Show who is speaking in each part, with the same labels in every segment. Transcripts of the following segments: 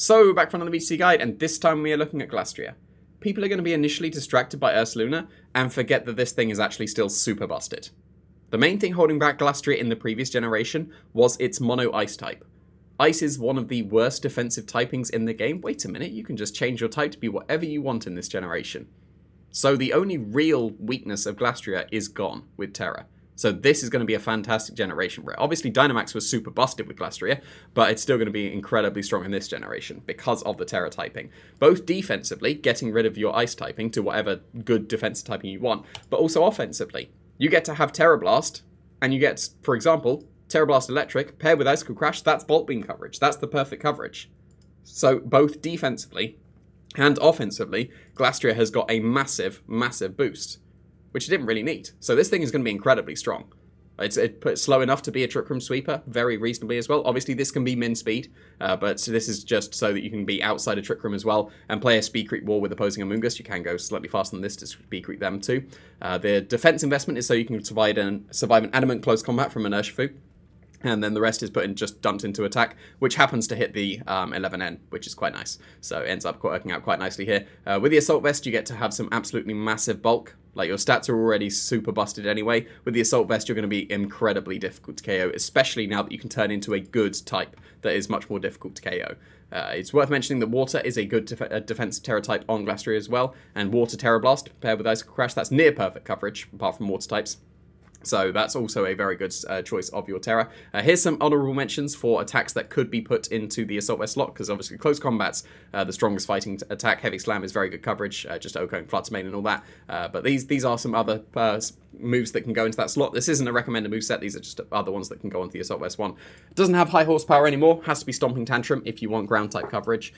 Speaker 1: So, back from another VGC guide, and this time we are looking at Glastrier. People are going to be initially distracted by Ursaluna and forget that this thing is actually still super busted. The main thing holding back Glastrier in the previous generation was its mono ice type. Ice is one of the worst defensive typings in the game. Wait a minute, you can just change your type to be whatever you want in this generation. So the only real weakness of Glastrier is gone with Terra. So this is going to be a fantastic generation for it. Obviously, Dynamax was super busted with Glastrier, but it's still going to be incredibly strong in this generation because of the Terra typing. Both defensively, getting rid of your Ice typing to whatever good defensive typing you want, but also offensively. You get to have Terra Blast, and you get, for example, Terra Blast Electric paired with Icicle Crash. That's Bolt Beam coverage. That's the perfect coverage. So both defensively and offensively, Glastrier has got a massive, massive boost, which it didn't really need. So this thing is going to be incredibly strong. It's slow enough to be a Trick Room sweeper, very reasonably as well. Obviously, this can be min speed, but this is just so that you can be outside a Trick Room as well and play a speed creep war with opposing Amoonguss. You can go slightly faster than this to speed creep them too. The defense investment is so you can survive an adamant close combat from an Urshifu. And then the rest is just dumped into attack, which happens to hit the 11N, which is quite nice. So it ends up working out quite nicely here. With the Assault Vest, you get to have some absolutely massive bulk. Like, your stats are already super busted anyway. With the Assault Vest, you're going to be incredibly difficult to KO, especially now that you can turn into a good type that is much more difficult to KO. It's worth mentioning that Water is a good defensive Terra type on Glastrier as well. And Water Terra Blast paired with Icicle Crash, that's near perfect coverage, apart from Water types. So that's also a very good choice of your Terra. Here's some honorable mentions for attacks that could be put into the Assault Vest slot, because obviously close combat's the strongest fighting attack. Heavy Slam is very good coverage, just Oko and Fluttermane and all that. But these are some other moves that can go into that slot. This isn't a recommended moveset, these are just other ones that can go onto the Assault Vest one. It doesn't have high horsepower anymore, has to be Stomping Tantrum if you want ground type coverage.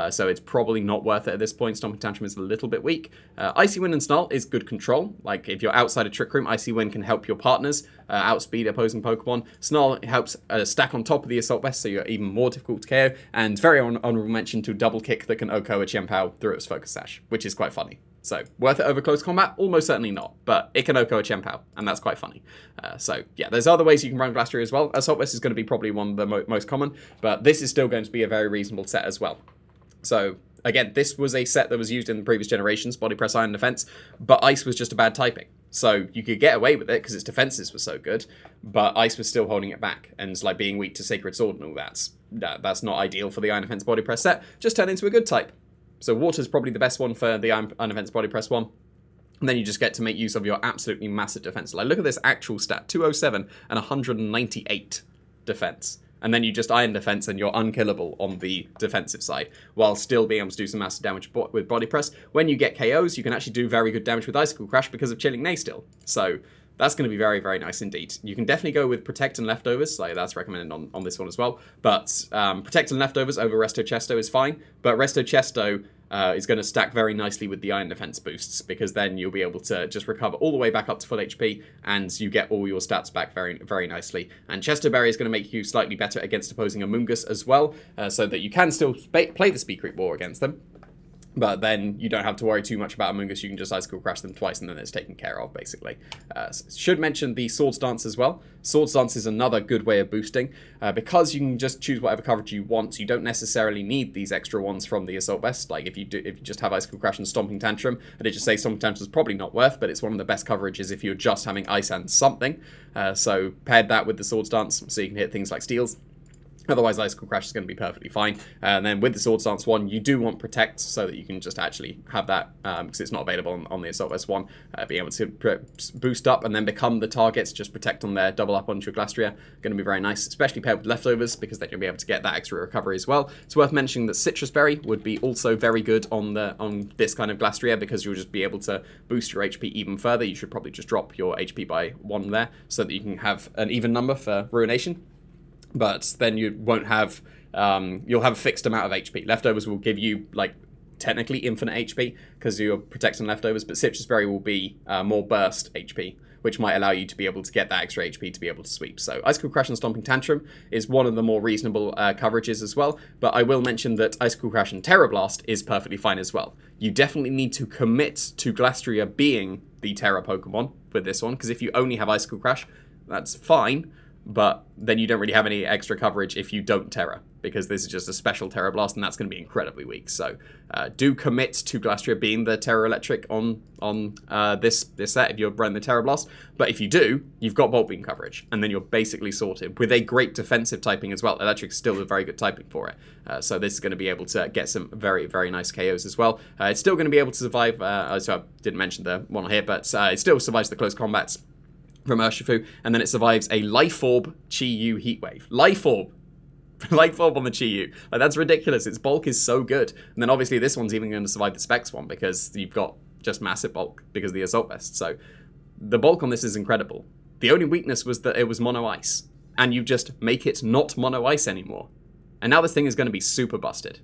Speaker 1: So it's probably not worth it at this point. Stomping Tantrum is a little bit weak. Icy Wind and Snarl is good control. Like, if you're outside a Trick Room, Icy Wind can help your partners outspeed opposing Pokemon. Snarl helps stack on top of the Assault Vest, so you're even more difficult to KO. And very honorable mention to Double Kick that can Oko a Chien-Pao through its Focus Sash, which is quite funny. So, worth it over close combat? Almost certainly not, but it can Oko a Chien-Pao, and that's quite funny. So, yeah, there's other ways you can run Glastrier as well. Assault Vest is going to be probably one of the most common, but this is still going to be a very reasonable set as well. So, again, this was a set that was used in the previous generations, Body Press, Iron Defense, but Ice was just a bad typing. So you could get away with it because its defenses were so good, but Ice was still holding it back, and it's like being weak to Sacred Sword and all that's not ideal for the Iron Defense Body Press set. Just turn into a good type. So Water's probably the best one for the Iron Defense Body Press one. And then you just get to make use of your absolutely massive defense. Like, look at this actual stat, 207 and 198 defense. And then you just Iron Defense and you're unkillable on the defensive side, while still being able to do some massive damage with Body Press. When you get KOs, you can actually do very good damage with Icicle Crash because of Chilling Naystil. So that's going to be very, very nice indeed. You can definitely go with Protect and Leftovers, so that's recommended on this one as well. But Protect and Leftovers over Resto Chesto is fine, but Resto Chesto is going to stack very nicely with the Iron Defense boosts, because then you'll be able to just recover all the way back up to full HP, and you get all your stats back very, very nicely. And Chesto Berry is going to make you slightly better against opposing Amoonguss as well, so that you can still play the Speed Creep War against them. But then you don't have to worry too much about Amoonguss. You can just Icicle Crash them twice and then it's taken care of, basically. Should mention the Swords Dance as well. Swords Dance is another good way of boosting. Because you can just choose whatever coverage you want, you don't necessarily need these extra ones from the Assault Vest. Like, if you just have Icicle Crash and Stomping Tantrum, I did just say Stomping Tantrum is probably not worth, but it's one of the best coverages if you're just having Ice and something. So paired that with the Swords Dance, so you can hit things like Steels. Otherwise, Icicle Crash is going to be perfectly fine. And then with the Swords Dance one, you do want Protect, so that you can just actually have that, because it's not available on the Assault Vest one, being able to boost up and then become the targets, just Protect on there, double up onto your Glastrier. Going to be very nice, especially paired with Leftovers, because then you'll be able to get that extra recovery as well. It's worth mentioning that Citrus Berry would be also very good on this kind of Glastrier, because you'll just be able to boost your HP even further. You should probably just drop your HP by 1 there, so that you can have an even number for Ruination. But then you won't have, you'll have a fixed amount of HP. Leftovers will give you, like, technically infinite HP, because you're protecting Leftovers, but Citrus Berry will be more burst HP, which might allow you to be able to get that extra HP to be able to sweep. So Icicle Crash and Stomping Tantrum is one of the more reasonable coverages as well, but I will mention that Icicle Crash and Terra Blast is perfectly fine as well. You definitely need to commit to Glastrier being the Terra Pokemon with this one, because if you only have Icicle Crash, that's fine, but then you don't really have any extra coverage if you don't Terra, because this is just a special Terror Blast, and that's going to be incredibly weak. So do commit to Glastrier being the Terror Electric on this set if you're running the Terror Blast. But if you do, you've got Bolt Beam coverage, and then you're basically sorted with a great defensive typing as well. Electric's still a very good typing for it. So this is going to be able to get some very, very nice KOs as well. It's still going to be able to survive, so I didn't mention the one on here, but it still survives the close combats from Urshifu, and then it survives a Life Orb Chi-Yu Heatwave. Life Orb! Life Orb on the Chi-Yu. Like, that's ridiculous. Its bulk is so good. And then obviously this one's even going to survive the Specs one because you've got just massive bulk because of the Assault Vest. So the bulk on this is incredible. The only weakness was that it was mono ice. And you just make it not mono ice anymore. And now this thing is going to be super busted.